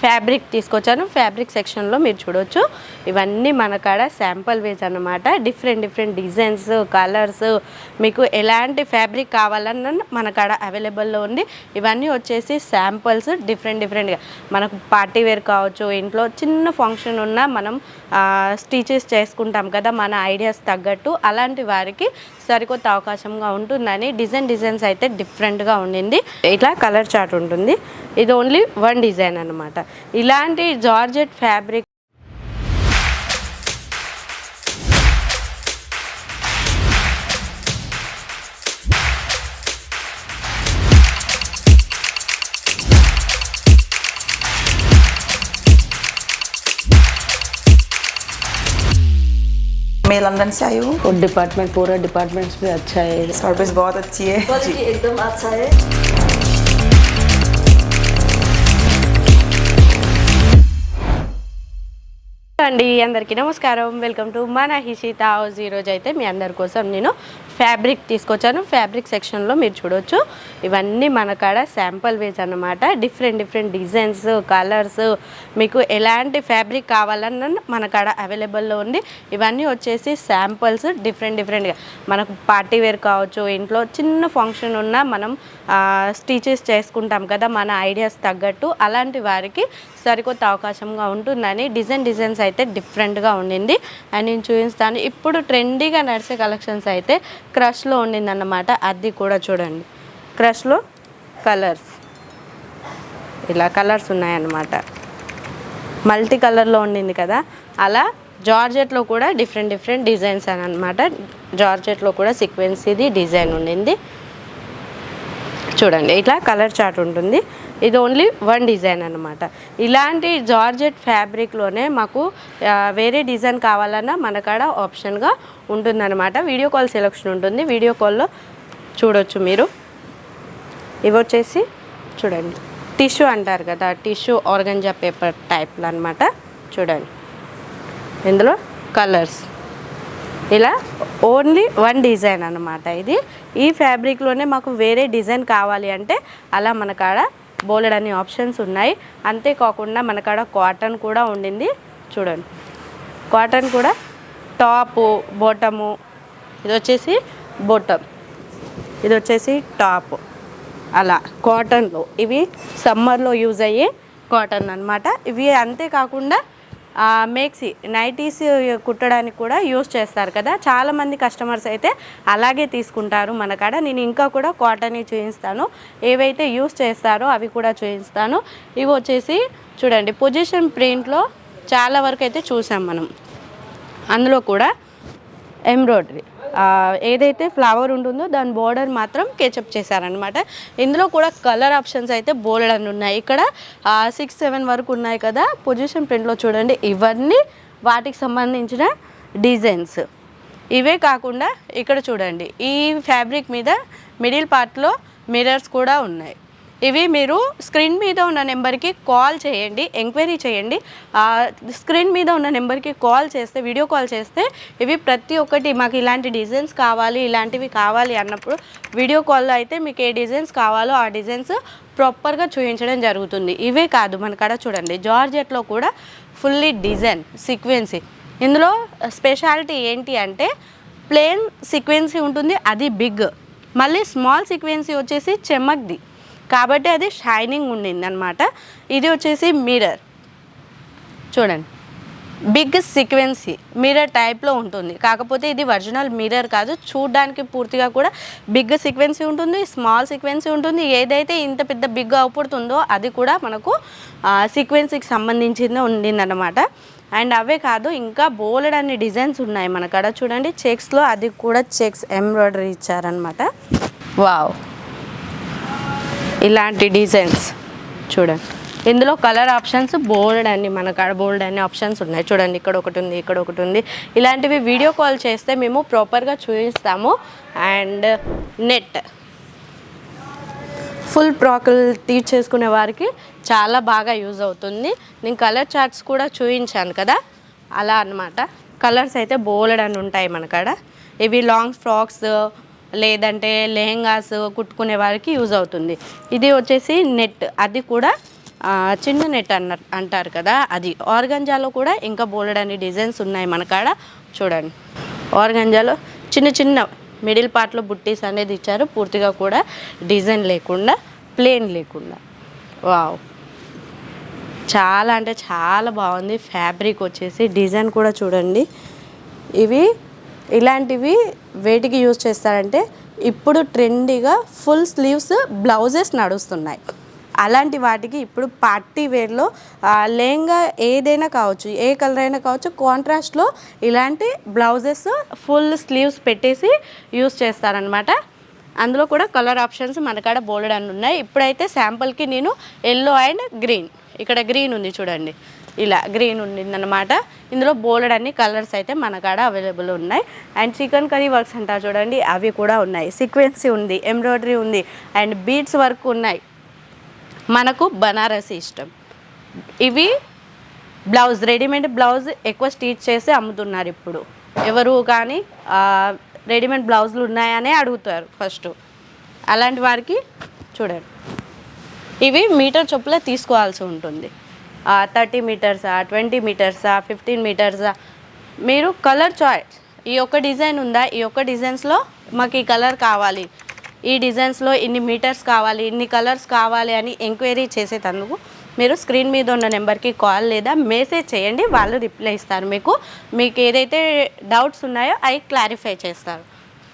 Fabric తీసుకొచ్చాను. Fabric సెక్షన్లో మీరు చూడొచ్చు. ఇవన్నీ మన కాడ శాంపుల్ వేస్ అన్నమాట. డిఫరెంట్ డిజైన్స్, కలర్స్, మీకు ఎలాంటి ఫ్యాబ్రిక్ కావాలన్నా మన కాడ అవైలబుల్లో ఉంది. ఇవన్నీ వచ్చేసి శాంపుల్స్ డిఫరెంట్గా మనకు పార్టీ వేర్ కావచ్చు, ఇంట్లో చిన్న ఫంక్షన్ ఉన్నా మనం స్టిచెస్ చేసుకుంటాం కదా మన ఐడియాస్ తగ్గట్టు. అలాంటి వారికి సరికొత్త అవకాశంగా ఉంటుందని డిజైన్స్ అయితే డిఫరెంట్గా ఉండింది. ఇట్లా కలర్ చార్ట్ ఉంటుంది. ఇది ఓన్లీ వన్ డిజైన్ అన్నమాట. ఇలాంటి జార్జెట్ ఫ్యాబ్రిక్ मैं लंदन से आई हूँ और डिपार्टमेंट पूरा डिपार्टमेंट्स भी अच्छा है. सर्विस बहुत अच्छी है. क्वालिटी एकदम अच्छा है. అండి అందరికీ నమస్కారం. వెల్కమ్ టు మన హిషిత హౌస్. ఈరోజు అయితే మీ అందరి కోసం నేను ఫ్యాబ్రిక్ తీసుకొచ్చాను. ఫ్యాబ్రిక్ సెక్షన్లో మీరు చూడొచ్చు. ఇవన్నీ మన కాడ శాంపుల్ వేస్ అన్నమాట. డిఫరెంట్ డిజైన్స్, కలర్స్, మీకు ఎలాంటి ఫ్యాబ్రిక్ కావాలన్నా మన కాడ అవైలబుల్లో ఉంది. ఇవన్నీ వచ్చేసి శాంపుల్స్ డిఫరెంట్గా మనకు పార్టీ వేర్ కావచ్చు, ఇంట్లో చిన్న ఫంక్షన్ ఉన్నా మనం స్టిచెస్ చేసుకుంటాం కదా మన ఐడియాస్ తగ్గట్టు. అలాంటి వారికి సరికొత్త అవకాశంగా ఉంటుందని డిజైన్స్ అయితే డిఫరెంట్గా ఉండింది. అండ్ నేను చూపిస్తాను. ఇప్పుడు ట్రెండీగా నడిచే కలెక్షన్స్ అయితే క్రష్లో ఉండిందన్నమాట. అది కూడా చూడండి. క్రష్లో కలర్స్, ఇలా కలర్స్ ఉన్నాయన్నమాట. మల్టీ కలర్లో ఉండింది కదా, అలా జార్జెట్లో కూడా డిఫరెంట్ డిజైన్స్ అని అనమాట. జార్జెట్లో కూడా సీక్వెన్స్ ఇది డిజైన్ ఉండింది. చూడండి, ఇట్లా కలర్ చార్ట్ ఉంటుంది. ఇది ఓన్లీ వన్ డిజైన్ అన్నమాట. ఇలాంటి జార్జెట్ ఫ్యాబ్రిక్లోనే మాకు వేరే డిజైన్ కావాలన్నా మన కాడ ఆప్షన్గా ఉంటుందన్నమాట. వీడియో కాల్ సెలెక్షన్ ఉంటుంది. వీడియో కాల్లో చూడొచ్చు మీరు. ఇవి వచ్చేసి చూడండి, టిష్యూ అంటారు కదా, టిష్యూ ఆర్గంజా పేపర్ టైప్లో అనమాట. చూడండి, ఇందులో కలర్స్ ఇలా ఓన్లీ వన్ డిజైన్ అన్నమాట. ఇది ఈ ఫ్యాబ్రిక్లోనే మాకు వేరే డిజైన్ కావాలి అంటే అలా మన కాడ బోలెడన్ని ఆప్షన్స్ ఉన్నాయి. అంతేకాకుండా మన కాడ కాటన్ కూడా ఉండింది. చూడండి, కాటన్ కూడా టాపు, బాటము, ఇది వచ్చేసి బాటమ్, ఇది వచ్చేసి టాప్, అలా కాటన్లో. ఇవి సమ్మర్లో యూజ్ అయ్యే కాటన్ అన్నమాట. ఇవి అంతేకాకుండా మేక్సీ నైటీస్ కుట్టడానికి కూడా యూజ్ చేస్తారు కదా, చాలామంది కస్టమర్స్ అయితే అలాగే తీసుకుంటారు మన కాడ. నేను ఇంకా కూడా కాటన్ చూపిస్తాను, ఏవైతే యూజ్ చేస్తారో అవి కూడా చూపిస్తాను. ఇవి వచ్చేసి చూడండి, పొజిషన్ ప్రింట్లో చాలా వరకు అయితే చూసాం మనం. అందులో కూడా ఎంబ్రాయిడరీ, ఏదైతే ఫ్లవర్ ఉంటుందో దాని బోర్డర్ మాత్రం కేచప్ చేశారనమాట. ఇందులో కూడా కలర్ ఆప్షన్స్ అయితే బోలెడన్ని ఉన్నాయి. ఇక్కడ 6-7 వరకు ఉన్నాయి కదా పొజిషన్ ప్రింట్లో. చూడండి, ఇవన్నీ వాటికి సంబంధించిన డిజైన్స్. ఇవే కాకుండా ఇక్కడ చూడండి, ఈ ఫ్యాబ్రిక్ మీద మిడిల్ పార్ట్లో మిర్రర్స్ కూడా ఉన్నాయి. ఇవి మీరు స్క్రీన్ మీద ఉన్న నెంబర్కి కాల్ చేయండి, ఎంక్వైరీ చేయండి. స్క్రీన్ మీద ఉన్న నెంబర్కి కాల్ చేస్తే, వీడియో కాల్ చేస్తే ఇవి ప్రతి ఒక్కటి మాకు ఇలాంటి డిజైన్స్ కావాలి, ఇలాంటివి కావాలి అన్నప్పుడు వీడియో కాల్లో అయితే మీకు ఏ డిజైన్స్ కావాలో ఆ డిజైన్స్ ప్రాపర్గా చూపించడం జరుగుతుంది. ఇవే కాదు, మన కాడ చూడండి జార్జెట్లో కూడా ఫుల్లీ డిజైన్ సీక్వెన్సీ. ఇందులో స్పెషాలిటీ ఏంటి అంటే ప్లెయిన్ సీక్వెన్సీ ఉంటుంది, అది బిగ్. మళ్ళీ స్మాల్ సీక్వెన్సీ వచ్చేసి చెమ్మక్ది కాబట్టి అది షైనింగ్ ఉండింది అనమాట. ఇది వచ్చేసి మిర్రర్. చూడండి, బిగ్ సీక్వెన్సీ మిర్రర్ టైప్లో ఉంటుంది. కాకపోతే ఇది ఒరిజినల్ మిర్రర్ కాదు, చూడడానికి పూర్తిగా కూడా బిగ్ సీక్వెన్సీ ఉంటుంది, స్మాల్ సీక్వెన్సీ ఉంటుంది. ఏదైతే ఇంత పెద్ద బిగ్ అవుపడుతుందో అది కూడా మనకు సీక్వెన్సీకి సంబంధించింది ఉండిందన్నమాట. అండ్ అవే కాదు, ఇంకా బోలెడన్ని డిజైన్స్ ఉన్నాయి మన కాడ. చూడండి, చెక్స్లో అది కూడా చెక్స్ ఎంబ్రాయిడరీ ఇచ్చారనమాట. వావ్, ఇలాంటి డిజైన్స్ చూడండి. ఇందులో కలర్ ఆప్షన్స్ బోల్డ్ అన్ని మన కాడ బోల్డ్ అన్ని ఆప్షన్స్ ఉన్నాయి. చూడండి, ఇక్కడ ఒకటి ఉంది, ఇక్కడ ఒకటి ఉంది. ఇలాంటివి వీడియో కాల్ చేస్తే మేము ప్రాపర్గా చూపిస్తాము. అండ్ నెట్ ఫుల్ ఫ్రాకులు టీచ్ చేసుకునే వారికి చాలా బాగా యూజ్ అవుతుంది. నేను కలర్ చార్ట్స్ కూడా చూపించాను కదా, అలా అన్నమాట. కలర్స్ అయితే బోల్డ్ అని ఉంటాయి మన కాడ. ఇవి లాంగ్ ఫ్రాక్స్ లేదంటే లెహెంగాస్ కుట్టుకునే వారికి యూజ్ అవుతుంది. ఇది వచ్చేసి నెట్, అది కూడా చిన్న నెట్ అంటారు కదా, అది ఆర్గంజాలో కూడా ఇంకా బోలెడన్ని డిజైన్స్ ఉన్నాయి మన కాడ. చూడండి, ఆర్గంజాలో చిన్న చిన్న మిడిల్ పార్ట్లో బుట్టీస్ అనేది ఇచ్చారు, పూర్తిగా కూడా డిజైన్ లేకుండా, ప్లేన్ లేకుండా. వావ్, చాలా అంటే చాలా బాగుంది. ఫ్యాబ్రిక్ వచ్చేసి డిజైన్ కూడా చూడండి. ఇలాంటివి వేటికి యూజ్ చేస్తారంటే, ఇప్పుడు ట్రెండీగా ఫుల్ స్లీవ్స్ బ్లౌజెస్ నడుస్తున్నాయి. అలాంటి వాటికి ఇప్పుడు పార్టీ వేర్లో లెహంగా ఏదైనా కావచ్చు, ఏ కలర్ అయినా కావచ్చు, కాంట్రాస్ట్లో ఇలాంటి బ్లౌజెస్ ఫుల్ స్లీవ్స్ పెట్టేసి యూజ్ చేస్తారనమాట. అందులో కూడా కలర్ ఆప్షన్స్ మన కాడ బోలెడన్ని ఉన్నాయి. ఇప్పుడైతే శాంపుల్కి నేను ఎల్లో అండ్ గ్రీన్, ఇక్కడ గ్రీన్ ఉంది చూడండి, ఇలా గ్రీన్ ఉండిందనమాట. ఇందులో బోలెడన్ని కలర్స్ అయితే మన కాడ అవైలబుల్ ఉన్నాయి. అండ్ చికెన్ కర్రీ వర్క్స్ అంటారు చూడండి, అవి కూడా ఉన్నాయి. సీక్వెన్సీ ఉంది, ఎంబ్రాయిడరీ ఉంది, అండ్ బీడ్స్ వర్క్ ఉన్నాయి. మనకు బనారసి ఇష్టం. ఇవి బ్లౌజ్, రెడీమేడ్ బ్లౌజ్ ఎక్కువ స్టిచ్ చేసి అమ్ముతున్నారు ఇప్పుడు. ఎవరు కానీ రెడీమేడ్ బ్లౌజులు ఉన్నాయనే అడుగుతారు ఫస్ట్. అలాంటి వారికి చూడండి, ఇవి మీటర్ చొప్పున తీసుకోవాల్సి ఉంటుంది. 30 మీటర్సా, 20 మీటర్సా, 15 మీటర్సా, మీరు కలర్ చాయిస్. ఈ ఒక్క డిజైన్ ఉందా, ఈ ఒక్క డిజైన్స్లో మాకు ఈ కలర్ కావాలి, ఈ డిజైన్స్లో ఇన్ని మీటర్స్ కావాలి, ఇన్ని కలర్స్ కావాలి అని ఎంక్వైరీ చేసేటందుకు మీరు స్క్రీన్ మీద ఉన్న నెంబర్కి కాల్ లేదా మెసేజ్ చేయండి, వాళ్ళు రిప్లై ఇస్తారు. మీకు ఏదైతే డౌట్స్ ఉన్నాయో అవి క్లారిఫై చేస్తారు.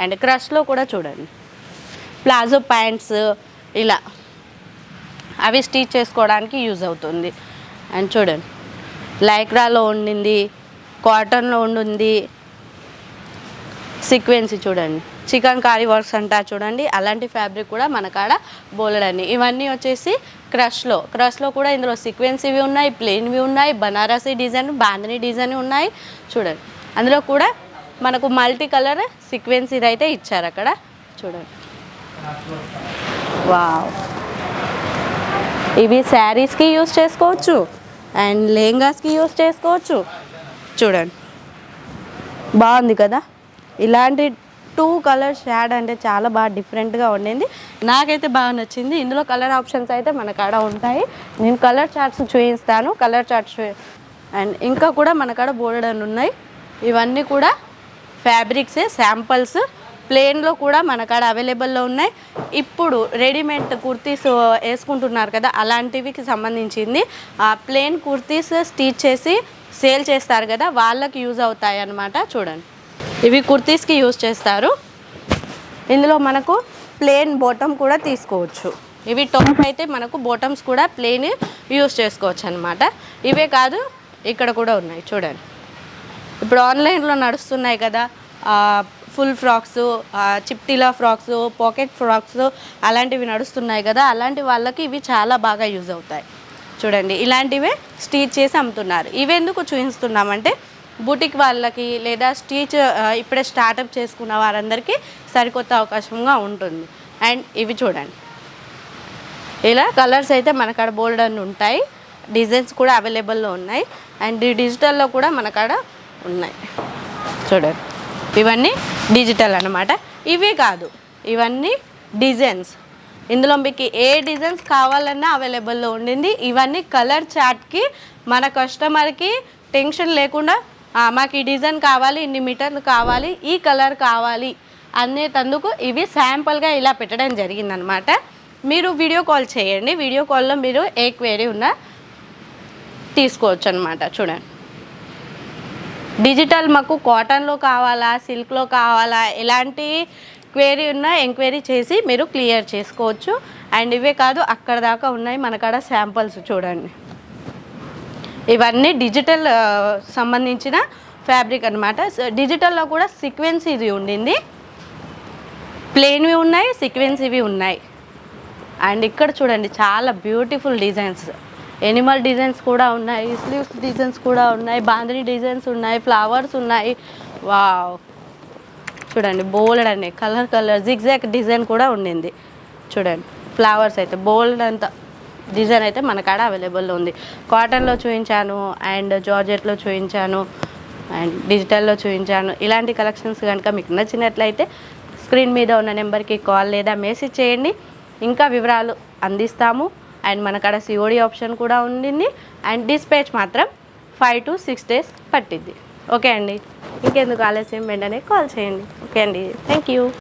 అండ్ క్రష్లో కూడా చూడండి, ప్లాజో ప్యాంట్స్ ఇలా అవి స్టిచ్ చేసుకోవడానికి యూజ్ అవుతుంది. అండ్ చూడండి, లైక్రాలో ఉండింది, కాటన్లో ఉండింది, సీక్వెన్సీ చూడండి, చికెన్ కర్రీ వర్క్స్ అంటారు చూడండి, అలాంటి ఫ్యాబ్రిక్ కూడా మన కాడ బోలెడన్ని. ఇవన్నీ వచ్చేసి క్రష్లో కూడా ఇందులో సీక్వెన్సీవి ఉన్నాయి, ప్లెయిన్వి ఉన్నాయి, బనారసి డిజైన్, బాందిని డిజైన్ ఉన్నాయి. చూడండి, అందులో కూడా మనకు మల్టీ కలర్ సీక్వెన్సీ అయితే ఇచ్చారు అక్కడ చూడండి. వావ్, ఇవి శారీస్కి యూజ్ చేసుకోవచ్చు అండ్ లెహంగాస్కి యూజ్ చేసుకోవచ్చు. చూడండి, బాగుంది కదా. ఇలాంటి 2 కలర్ షేడ్ అంటే చాలా బాగా డిఫరెంట్గా ఉండింది, నాకైతే బాగా నచ్చింది. ఇందులో కలర్ ఆప్షన్స్ అయితే మన కాడ ఉంటాయి. నేను కలర్ చార్ట్స్ చూపిస్తాను, కలర్ చార్ట్స్. అండ్ ఇంకా కూడా మన కాడ బోలెడన్ని ఉన్నాయి. ఇవన్నీ కూడా ఫ్యాబ్రిక్సే, శాంపల్స్. ప్లెయిన్లో కూడా మన కాడ అవైలబుల్లో ఉన్నాయి. ఇప్పుడు రెడీమేడ్ కుర్తీస్ వేసుకుంటున్నారు కదా, అలాంటివికి సంబంధించింది. ప్లెయిన్ కుర్తీస్ స్టిచ్ చేసి సేల్ చేస్తారు కదా, వాళ్ళకి యూజ్ అవుతాయి అన్నమాట. చూడండి, ఇవి కుర్తీస్కి యూజ్ చేస్తారు. ఇందులో మనకు ప్లెయిన్ బాటమ్ కూడా తీసుకోవచ్చు. ఇవి టాప్ అయితే మనకు బాటమ్స్ కూడా ప్లెయిన్ యూజ్ చేసుకోవచ్చు అనమాట. ఇవే కాదు, ఇక్కడ కూడా ఉన్నాయి చూడండి. ఇప్పుడు ఆన్లైన్లో నడుస్తున్నాయి కదా ఫుల్ ఫ్రాక్స్, చిప్టీలా ఫ్రాక్స్, పాకెట్ ఫ్రాక్స్, అలాంటివి నడుస్తున్నాయి కదా, అలాంటి వాళ్ళకి ఇవి చాలా బాగా యూజ్ అవుతాయి. చూడండి, ఇలాంటివే స్టిచ్ చేసి అమ్ముతున్నారు. ఇవెందుకు చూపిస్తున్నామంటే, బూటిక్ వాళ్ళకి లేదా స్టిచ్ ఇప్పుడే స్టార్టప్ చేసుకున్న వారందరికీ సరికొత్త అవకాశంగా ఉంటుంది. అండ్ ఇవి చూడండి, ఇలా కలర్స్ అయితే మన కాడ బోల్డన్ ఉంటాయి, డిజైన్స్ కూడా అవైలబుల్లో ఉన్నాయి. అండ్ డిజిటల్లో కూడా మన కాడ ఉన్నాయి. చూడండి, ఇవన్నీ డిజిటల్ అన్నమాట. ఇవే కాదు, ఇవన్నీ డిజైన్స్. ఇందులో మీకు ఏ డిజైన్స్ కావాలన్నా అవైలబుల్లో ఉండింది. ఇవన్నీ కలర్ చార్ట్కి మన కస్టమర్కి టెన్షన్ లేకుండా మాకు ఈ డిజైన్ కావాలి, ఇన్ని మీటర్లు కావాలి, ఈ కలర్ కావాలి అనేటందుకు ఇవి శాంపుల్గా ఇలా పెట్టడం జరిగిందనమాట. మీరు వీడియో కాల్ చేయండి, వీడియో కాల్లో మీరు ఏ క్వైరీ ఉన్నా తీసుకోవచ్చు అనమాట. చూడండి, డిజిటల్ మాకు కాటన్లో కావాలా, సిల్క్లో కావాలా, ఎలాంటి క్వైరీ ఉన్నా ఎంక్వైరీ చేసి మీరు క్లియర్ చేసుకోవచ్చు. అండ్ ఇవే కాదు, అక్కడ దాకా ఉన్నాయి మన కాడ శాంపుల్స్. చూడండి, ఇవన్నీ డిజిటల్ సంబంధించిన ఫ్యాబ్రిక్ అనమాట. డిజిటల్లో కూడా సీక్వెన్స్ ఇది ఉండింది, ప్లెయిన్వి ఉన్నాయి, సీక్వెన్స్వి ఉన్నాయి. అండ్ ఇక్కడ చూడండి, చాలా బ్యూటిఫుల్ డిజైన్స్, ఎనిమల్ డిజైన్స్ కూడా ఉన్నాయి, స్లీవ్స్ డిజైన్స్ కూడా ఉన్నాయి, బాందిని డిజైన్స్ ఉన్నాయి, ఫ్లవర్స్ ఉన్నాయి. వావ్, చూడండి, బోల్డ్ అనే కలర్ జిగ్జాగ్ డిజైన్ కూడా ఉండింది. చూడండి, ఫ్లవర్స్ అయితే బోల్డ్ అంత డిజైన్ అయితే మన కాడ అవైలబుల్లో ఉంది. కాటన్లో చూపించాను, అండ్ జార్జెట్లో చూపించాను, అండ్ డిజిటల్లో చూపించాను. ఇలాంటి కలెక్షన్స్ కనుక మీకు నచ్చినట్లయితే స్క్రీన్ మీద ఉన్న నెంబర్కి కాల్ లేదా మెసేజ్ చేయండి, ఇంకా వివరాలు అందిస్తాము. అండ్ మన కాడ సిఓడి ఆప్షన్ కూడా ఉండింది అండ్ డిస్పాచ్ మాత్రం 5 to 6 days పట్టిద్ది. ఓకే అండి, ఇంకెందుకు ఆలస్యం, వెంటనే కాల్ చేయండి. ఓకే అండి, థ్యాంక్ యూ.